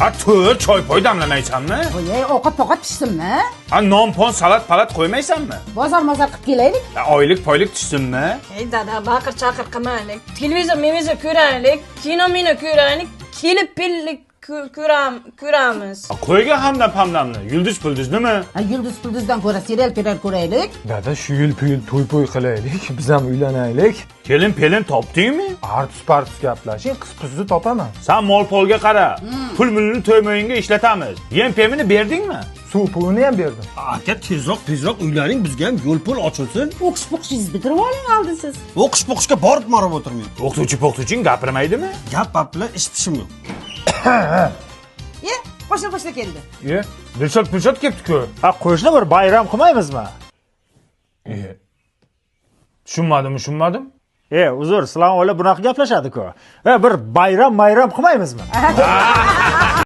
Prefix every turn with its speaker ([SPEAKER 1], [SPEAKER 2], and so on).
[SPEAKER 1] Ha, to'y, choy-poy damlamaysanmi?
[SPEAKER 2] Voy, ovqat pishsinmi?
[SPEAKER 1] Ha, non-pon, salat-palat qo'ymaysanmi?
[SPEAKER 2] Bozor qilib kelaylik.
[SPEAKER 1] Oylik-poylik tushsinmi?
[SPEAKER 3] Ey dada, baqir-chaqir qilmaylik. Televizor ko'raylik, kino ko'raylik, kelib-pillik ko'ramiz.
[SPEAKER 1] Qo'yga hamdam-hamdamni, yulduz-pulduz nima?
[SPEAKER 2] Yulduz-pulduzdan ko'ra serial ko'raylik.
[SPEAKER 4] Dada, shu yil-puyil to'y-po'y qilaylik, biz ham uylanaylik.
[SPEAKER 1] Kelin-pelin topdingmi?
[SPEAKER 4] Artus-partus gaplashing, qiz-qizni topaman.
[SPEAKER 1] Sen mol-polga qara. Pul-mulni to'y-mo'yinga ishlatamiz. Yem-pemini berdingmi?
[SPEAKER 4] Suv pulini ham berdim.
[SPEAKER 5] Aka, tezroq uylaning, bizga ham yo'l-po'l ochilsin.
[SPEAKER 2] O'qish-po'qishingizni bitirib oling oldi siz.
[SPEAKER 5] O'qish-po'qishga borib marab o'tirmaydi.
[SPEAKER 1] O'qituvchi-po'qituvching gapirmaydimi?
[SPEAKER 5] Gap bilan ish pishim yo'q.
[SPEAKER 2] Qo'shna keldi.
[SPEAKER 1] Dilshod ketdi-ku.
[SPEAKER 4] Ha, qo'shni bir bayram qilmaymizmi?
[SPEAKER 1] Tushunmadim.
[SPEAKER 4] Uzr, sizlar oila bunaqa gaplashadi-ku. Bir bayram qilmaymizmi?